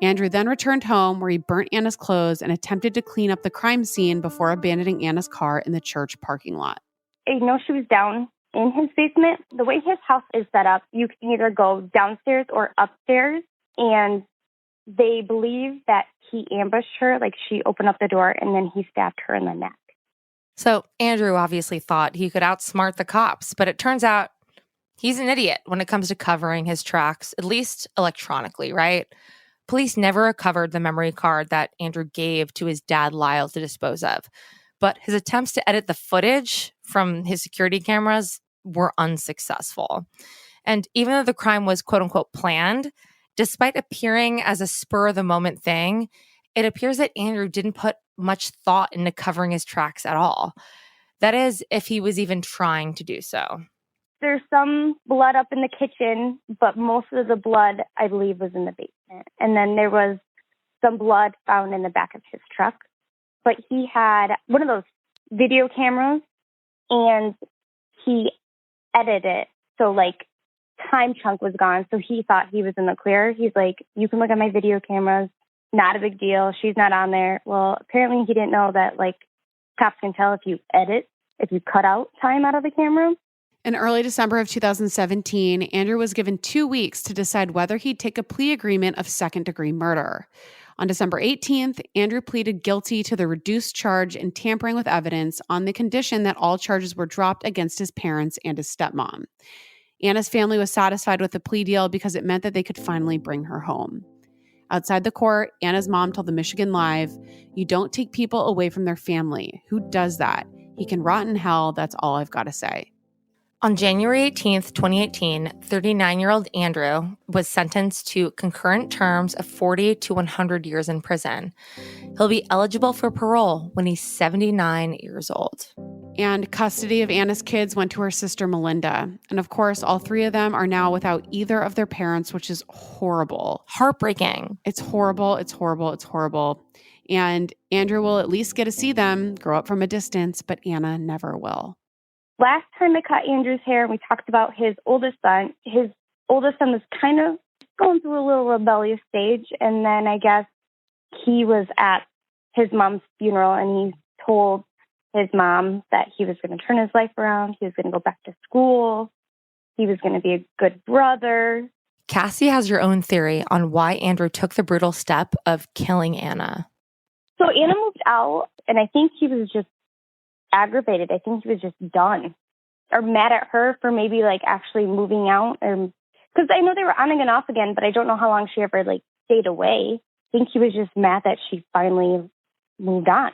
Andrew then returned home where he burnt Anna's clothes and attempted to clean up the crime scene before abandoning Anna's car in the church parking lot. I know she was down in his basement. The way his house is set up, you can either go downstairs or upstairs. And they believe that he ambushed her, like she opened up the door and then he stabbed her in the neck. So Andrew obviously thought he could outsmart the cops, but it turns out he's an idiot when it comes to covering his tracks, at least electronically, right? Police never recovered the memory card that Andrew gave to his dad, Lyle, to dispose of. But his attempts to edit the footage from his security cameras were unsuccessful. And even though the crime was quote unquote planned, despite appearing as a spur-of-the-moment thing, it appears that Andrew didn't put much thought into covering his tracks at all. That is, if he was even trying to do so. There's some blood up in the kitchen, but most of the blood, I believe, was in the basement. And then there was some blood found in the back of his truck. But he had one of those video cameras, and he edited it. So, like, time chunk was gone, so he thought he was in the clear. He's like, you can look at my video cameras. Not a big deal. She's not on there. Well, apparently he didn't know that, like, cops can tell if you edit, if you cut out time out of the camera. In early December of 2017, Andrew was given 2 weeks to decide whether he'd take a plea agreement of second-degree murder. On December 18th, Andrew pleaded guilty to the reduced charge in tampering with evidence on the condition that all charges were dropped against his parents and his stepmom. Anna's family was satisfied with the plea deal because it meant that they could finally bring her home. Outside the court, Anna's mom told the Michigan Live, "You don't take people away from their family. Who does that? He can rot in hell. That's all I've got to say." On January 18th, 2018, 39-year-old Andrew was sentenced to concurrent terms of 40 to 100 years in prison. He'll be eligible for parole when he's 79 years old. And custody of Anna's kids went to her sister Melinda. And of course, all three of them are now without either of their parents, which is horrible. Heartbreaking. It's horrible. It's horrible. It's horrible. And Andrew will at least get to see them grow up from a distance, but Anna never will. Last time I cut Andrew's hair, we talked about his oldest son. His oldest son was kind of going through a little rebellious stage. And then I guess he was at his mom's funeral and he told his mom that he was going to turn his life around. He was going to go back to school. He was going to be a good brother. Cassie has her own theory on why Andrew took the brutal step of killing Anna. So Anna moved out, and I think he was just aggravated. I think he was just done or mad at her for maybe like actually moving out, or because I know they were on and off again, but I don't know how long she ever like stayed away. I think he was just mad that she finally moved on.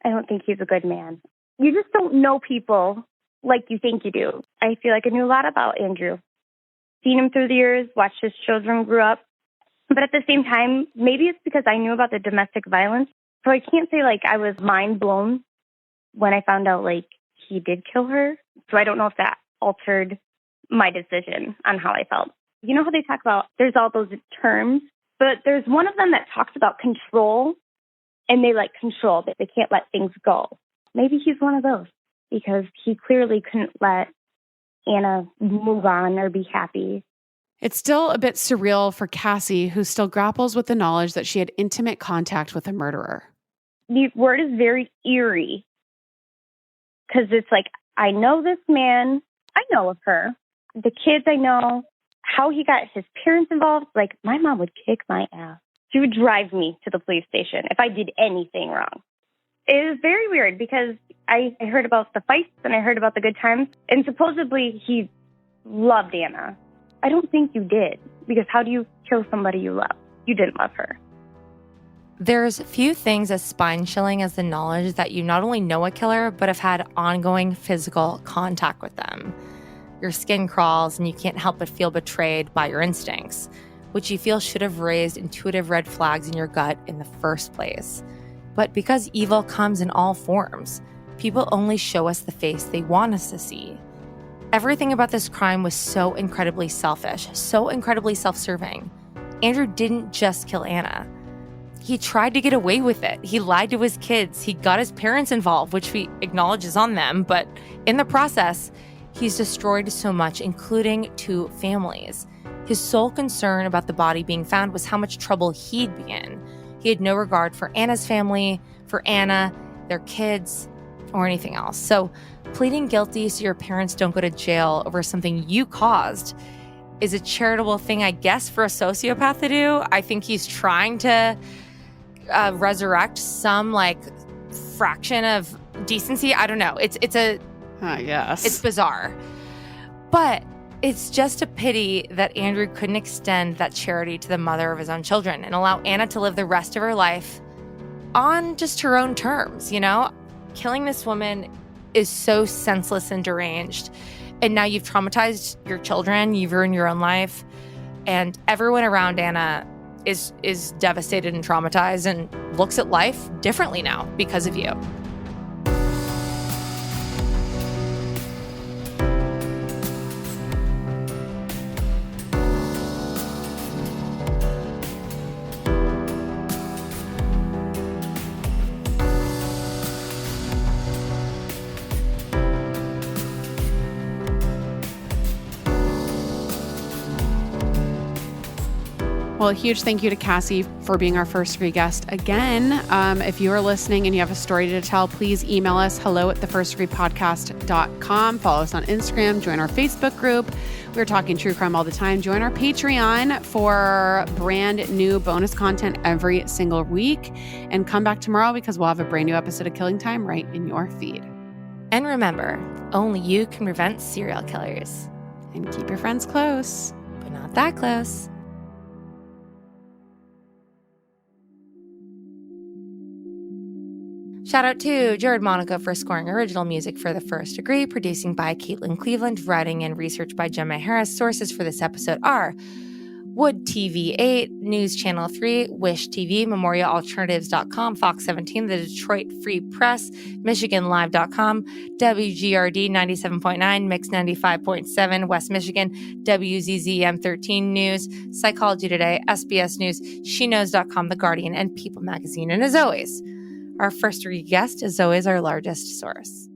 I don't think he's a good man. You just don't know people like you think you do. I feel like I knew a lot about Andrew. Seen him through the years, watched his children grow up. But at the same time, maybe it's because I knew about the domestic violence. So I can't say like I was mind blown when I found out like he did kill her. So I don't know if that altered my decision on how I felt. You know how they talk about there's all those terms, but there's one of them that talks about control, and they like control that they can't let things go. Maybe he's one of those because he clearly couldn't let Anna move on or be happy. It's still a bit surreal for Cassie, who still grapples with the knowledge that she had intimate contact with a murderer. The word is very eerie because it's like, I know this man, I know of her, the kids I know, how he got his parents involved. Like, my mom would kick my ass. She would drive me to the police station if I did anything wrong. It is very weird because I heard about the fights and I heard about the good times, and supposedly he loved Anna. I don't think you did, because how do you kill somebody you love? You didn't love her. There's few things as spine-chilling as the knowledge that you not only know a killer, but have had ongoing physical contact with them. Your skin crawls and you can't help but feel betrayed by your instincts, which you feel should have raised intuitive red flags in your gut in the first place. But because evil comes in all forms, people only show us the face they want us to see. Everything about this crime was so incredibly selfish, so incredibly self-serving. Andrew didn't just kill Anna. He tried to get away with it. He lied to his kids. He got his parents involved, which we acknowledge is on them. But in the process, he's destroyed so much, including 2 families. His sole concern about the body being found was how much trouble he'd be in. He had no regard for Anna's family, for Anna, their kids, or anything else. So pleading guilty so your parents don't go to jail over something you caused is a charitable thing, I guess, for a sociopath to do. I think he's trying to resurrect some like fraction of decency. I don't know. It's bizarre. But it's just a pity that Andrew couldn't extend that charity to the mother of his own children and allow Anna to live the rest of her life on just her own terms, you know? Killing this woman is so senseless and deranged. And now you've traumatized your children, you've ruined your own life, and everyone around Anna is devastated and traumatized and looks at life differently now because of you. Well, a huge thank you to Cassie for being our first degree guest again. If you are listening and you have a story to tell, please email us hello@thefirstdegreepodcast.com. Follow us on Instagram. Join our Facebook group. We're talking true crime all the time. Join our Patreon for brand new bonus content every single week. And come back tomorrow because we'll have a brand new episode of Killing Time right in your feed. And remember, only you can prevent serial killers. And keep your friends close. But not that close. Shout out to Jared Monaco for scoring original music for The First Degree, producing by Caitlin Cleveland, writing and research by Gemma Harris. Sources for this episode are Wood TV 8, News Channel 3, Wish TV, MemorialAlternatives.com, Fox 17, The Detroit Free Press, MichiganLive.com, WGRD 97.9, Mix 95.7, West Michigan, WZZM 13 News, Psychology Today, SBS News, SheKnows.com, The Guardian, and People Magazine. And as always, our first degree guest is always our largest source.